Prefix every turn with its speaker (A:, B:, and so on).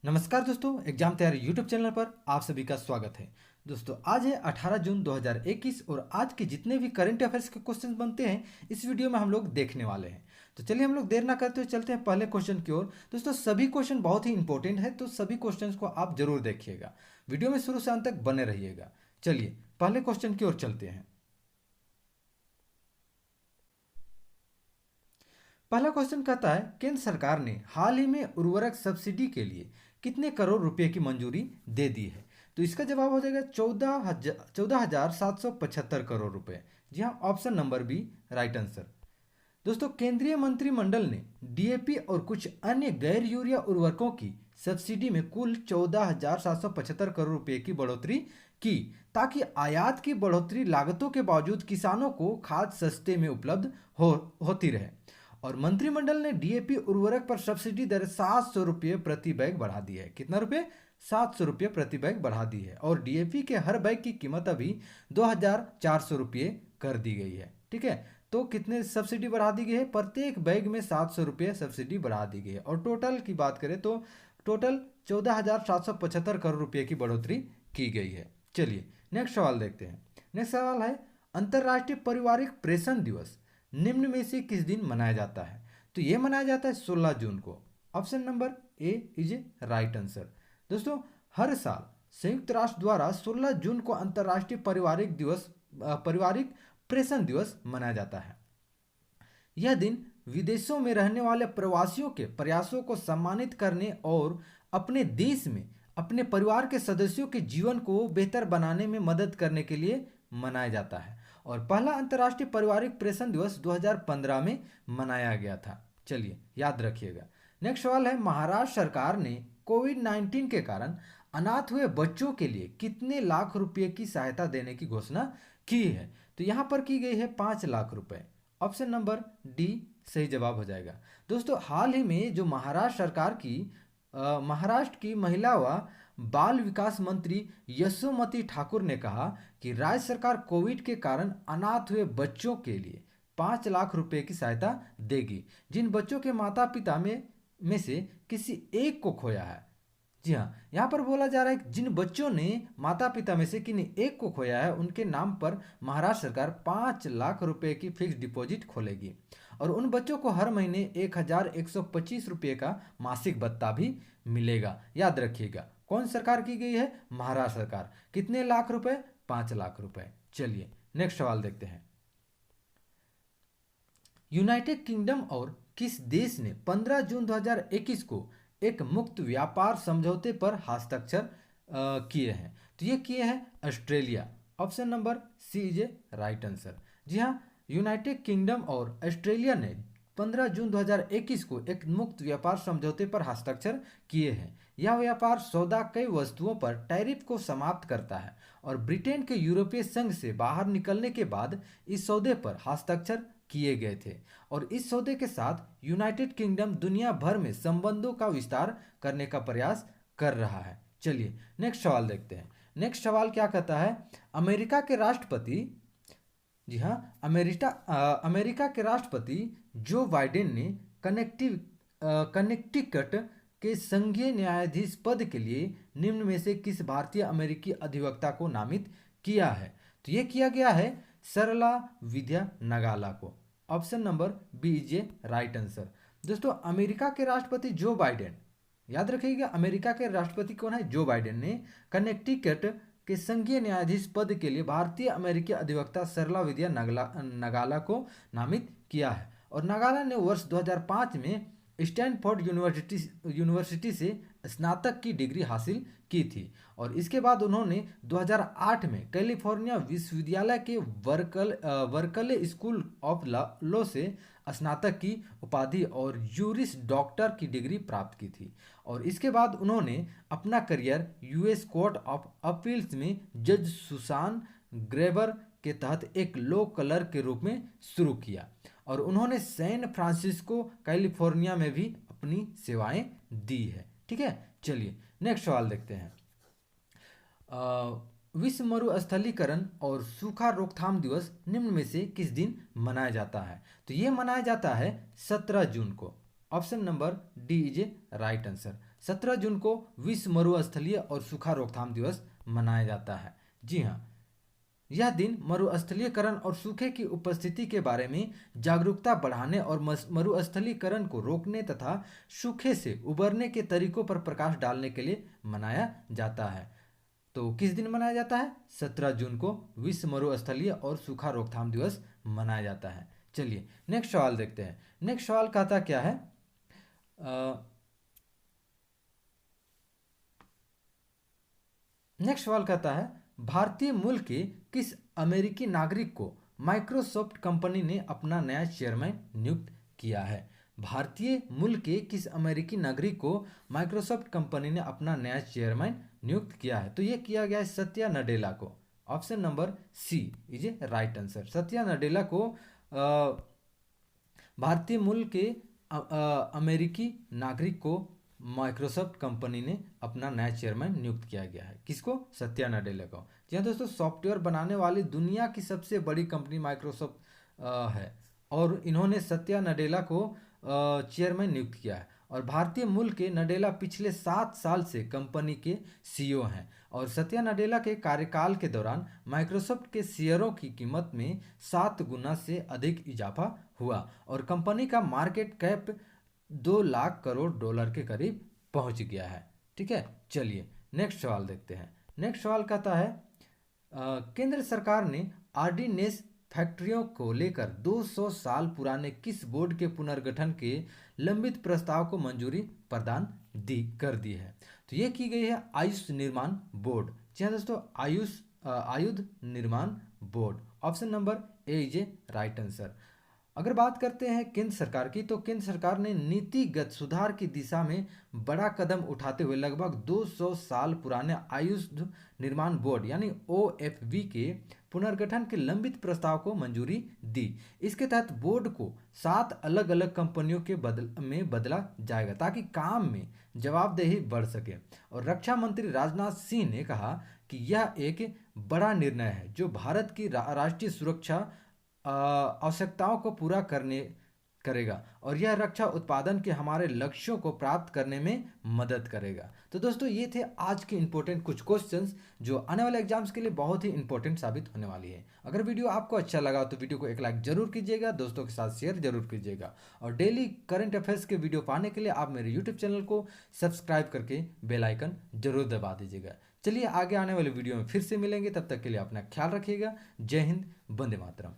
A: नमस्कार दोस्तों, एग्जाम तैयारी यूट्यूब चैनल पर आप सभी का स्वागत है। दोस्तों आज है 18 जून 2021 और आज के जितने भी करंट अफेयर्स के क्वेश्चन बनते हैं इस वीडियो में हम लोग देखने वाले हैं। तो चलिए हम लोग देर ना करते हुए चलते हैं पहले क्वेश्चन की ओर। दोस्तों सभी क्वेश्चन बहुत ही इंपॉर्टेंट है, तो सभी क्वेश्चन को आप जरूर देखिएगा, वीडियो में शुरू से अंत तक बने रहिएगा। चलिए पहले क्वेश्चन की ओर चलते हैं। पहला क्वेश्चन कहता है, केंद्र सरकार ने हाल ही में उर्वरक सब्सिडी के लिए कितने करोड़ रुपए की मंजूरी दे दी है? तो इसका जवाब हो जाएगा 14,775 करोड़ रुपए। जी हाँ, option number B right answer. दोस्तों केंद्रीय मंत्रिमंडल ने डीएपी और कुछ अन्य गैर यूरिया उर्वरकों की सब्सिडी में कुल 14,775 करोड़ रुपए की बढ़ोतरी की, ताकि आयात की बढ़ोतरी लागतों के बावजूद किसानों को खाद सस्ते में उपलब्ध होती रहे। और मंत्रिमंडल ने डीएपी उर्वरक पर सब्सिडी दर 700 रुपये प्रति बैग बढ़ा दी है। कितना रुपये? 700 रुपये प्रति बैग बढ़ा दी है। और डीएपी के हर बैग की कीमत अभी 2,400 रुपये कर दी गई है। ठीक है, तो कितने सब्सिडी बढ़ा दी गई है? प्रत्येक बैग में 700 रुपये सब्सिडी बढ़ा दी गई है। और टोटल की बात करें तो टोटल 14,775 करोड़ रुपये की बढ़ोतरी की गई है। चलिए नेक्स्ट सवाल देखते हैं। नेक्स्ट सवाल है, अंतर्राष्ट्रीय पारिवारिक प्रेषण दिवस निम्न में से किस दिन मनाया जाता है? तो यह मनाया जाता है 16 जून को। Option number A is a right answer. दोस्तों हर साल संयुक्त राष्ट्र द्वारा 16 जून को अंतर्राष्ट्रीय पारिवारिक प्रेषण दिवस मनाया जाता है। यह दिन विदेशों में रहने वाले प्रवासियों के प्रयासों को सम्मानित करने और अपने देश में अपने परिवार के सदस्यों के जीवन को बेहतर बनाने में मदद करने के लिए मनाया जाता है। और पहला अंतर्राष्ट्रीय पारिवारिक प्रेषण दिवस 2015 में मनाया गया था। चलिए याद रखिएगा। नेक्स्ट सवाल है, महाराष्ट्र सरकार ने कोविड-19 के कारण अनाथ हुए बच्चों के लिए कितने लाख रुपए की सहायता देने की घोषणा की है? तो यहाँ पर की गई है 5 लाख रुपए। ऑप्शन नंबर डी सही जवाब हो जाएगा। दोस्तों हाल ही में जो महाराष्ट्र की महिला व बाल विकास मंत्री यशोमती ठाकुर ने कहा कि राज्य सरकार कोविड के कारण अनाथ हुए बच्चों के लिए 5 लाख रुपए की सहायता देगी, जिन बच्चों के माता पिता में से किसी एक को खोया है। जी हाँ, यहाँ पर बोला जा रहा है कि जिन बच्चों ने माता पिता में से किन्हीं एक को खोया है उनके नाम पर महाराष्ट्र सरकार 5 लाख रुपए की फिक्स डिपॉजिट खोलेगी। और उन बच्चों को हर महीने 1,125 रुपये का मासिक भत्ता भी मिलेगा। याद रखिएगा कौन सरकार की गई है? महाराष्ट्र सरकार। कितने लाख रुपए? 5 लाख रुपए। चलिए नेक्स्ट सवाल देखते हैं। यूनाइटेड किंगडम और किस देश ने 15 जून 2021 को एक मुक्त व्यापार समझौते पर हस्ताक्षर किए हैं? तो ये किए हैं Australia. Option number C is a right answer. जी हाँ, यूनाइटेड किंगडम और ऑस्ट्रेलिया ने 15 जून 2021 को एक मुक्त व्यापार समझौते पर हस्ताक्षर किए हैं। यह व्यापार सौदा कई वस्तुओं पर टैरिफ को समाप्त करता है और ब्रिटेन के यूरोपीय संघ से बाहर निकलने के बाद इस सौदे पर हस्ताक्षर किए गए थे। और इस सौदे के साथ यूनाइटेड किंगडम दुनिया भर में संबंधों का विस्तार करने का प्रयास कर रहा है। चलिए नेक्स्ट सवाल देखते हैं। नेक्स्ट सवाल क्या कहता है, अमेरिका के राष्ट्रपति, जी हाँ, अमेरिका के राष्ट्रपति जो बाइडेन ने कनेक्टिकट के संघीय न्यायाधीश पद के लिए निम्न में से किस भारतीय अमेरिकी अधिवक्ता को नामित किया है? तो यह किया गया है सरला विद्या नगाला को। Option number B is a right answer. दोस्तों अमेरिका के राष्ट्रपति जो बाइडेन, याद रखिएगा अमेरिका के राष्ट्रपति कौन है? जो बाइडेन ने कनेक्टिकट के संघीय न्यायाधीश पद के लिए भारतीय अमेरिकी अधिवक्ता सरला विद्या नगाला को नामित किया है। और नगाला ने वर्ष 2005 में स्टैनफोर्ड यूनिवर्सिटी से स्नातक की डिग्री हासिल की थी। और इसके बाद उन्होंने 2008 में कैलिफोर्निया विश्वविद्यालय के वर्कले स्कूल ऑफ लॉ से स्नातक की उपाधि और यूरिस डॉक्टर की डिग्री प्राप्त की थी। और इसके बाद उन्होंने अपना career US court of appeals में जज सुसान ग्रेबर के तहत एक लॉ क्लर्क के रूप में शुरू किया। और उन्होंने सैन फ्रांसिस्को कैलिफोर्निया में भी अपनी सेवाएं दी है। ठीक है, चलिए नेक्स्ट सवाल देखते हैं। विश्व मरुस्थलीकरण और सूखा रोकथाम दिवस निम्न में से किस दिन मनाया जाता है? तो ये मनाया जाता है 17 जून को। Option number D is a right answer. 17 जून को विश्व मरुस्थलीय और सूखा रोकथाम दिवस मनाया जाता है। जी हाँ, यह दिन मरुस्थलीकरण और सूखे की उपस्थिति के बारे में जागरूकता बढ़ाने और मरुस्थलीकरण को रोकने तथा सूखे से उबरने के तरीकों पर प्रकाश डालने के लिए मनाया जाता है। तो किस दिन मनाया जाता है? 17 जून को विश्व मरुस्थलीय और सूखा रोकथाम दिवस मनाया जाता है। चलिए नेक्स्ट सवाल देखते हैं। नेक्स्ट सवाल कहता क्या है? नेक्स्ट सवाल कहता है, भारतीय मूल के किस अमेरिकी नागरिक को माइक्रोसॉफ्ट कंपनी ने अपना नया चेयरमैन नियुक्त किया है? भारतीय मूल के किस अमेरिकी नागरिक को माइक्रोसॉफ्ट कंपनी ने अपना नया चेयरमैन नियुक्त किया है? तो ये किया गया है सत्या नडेला को। Option number C is a right answer. Satya Nadella को भारतीय मूल के अमेरिकी नागरिक को माइक्रोसॉफ्ट कंपनी ने अपना नया चेयरमैन नियुक्त किया गया है। किसको? सत्या नडेला को। जी हाँ दोस्तों, सॉफ्टवेयर बनाने वाली दुनिया की सबसे बड़ी कंपनी माइक्रोसॉफ्ट है और इन्होंने सत्या नडेला को चेयरमैन नियुक्त किया है। और भारतीय मूल के नडेला पिछले 7 साल से कंपनी के सीईओ हैं और सत्या नडेला के कार्यकाल के दौरान माइक्रोसॉफ्ट के शेयरों की कीमत में 7 गुना से अधिक इजाफा हुआ और कंपनी का market cap 2 lakh crore dollar के करीब पहुंच गया है। ठीक है, चलिए नेक्स्ट सवाल देखते हैं। नेक्स्ट सवाल कहता है, केंद्र सरकार ने आर्डिनेंस फैक्ट्रियों को लेकर 200 साल पुराने किस बोर्ड के पुनर्गठन के लंबित प्रस्ताव को मंजूरी प्रदान कर दी है? तो ये की गई है आयुष निर्माण बोर्ड। जी हाँ दोस्तों, आयुध निर्माण board. Option number A is a right answer. अगर बात करते हैं केंद्र सरकार की, तो केंद्र सरकार ने नीतिगत सुधार की दिशा में बड़ा कदम उठाते हुए लगभग 200 साल पुराने आयुष निर्माण बोर्ड यानी OFB के पुनर्गठन के लंबित प्रस्ताव को मंजूरी दी। इसके तहत बोर्ड को 7 अलग अलग कंपनियों के में बदला जाएगा ताकि काम में जवाबदेही बढ़ सके। और रक्षा मंत्री राजनाथ सिंह ने कहा कि यह एक बड़ा निर्णय है जो भारत की राष्ट्रीय सुरक्षा आवश्यकताओं को पूरा करेगा और यह रक्षा उत्पादन के हमारे लक्ष्यों को प्राप्त करने में मदद करेगा। तो दोस्तों, ये थे आज के इंपॉर्टेंट कुछ क्वेश्चंस जो आने वाले एग्जाम्स के लिए बहुत ही इंपॉर्टेंट साबित होने वाली है। अगर वीडियो आपको अच्छा लगा तो वीडियो को एक लाइक जरूर कीजिएगा, दोस्तों के साथ शेयर जरूर कीजिएगा और डेली करंट अफेयर्स के वीडियो पाने के लिए आप मेरे यूट्यूब चैनल को सब्सक्राइब करके बेल आइकन जरूर दबा दीजिएगा। चलिए आगे आने वाले वीडियो में फिर से मिलेंगे, तब तक के लिए अपना ख्याल रखिएगा। जय हिंद, वंदे मातरम।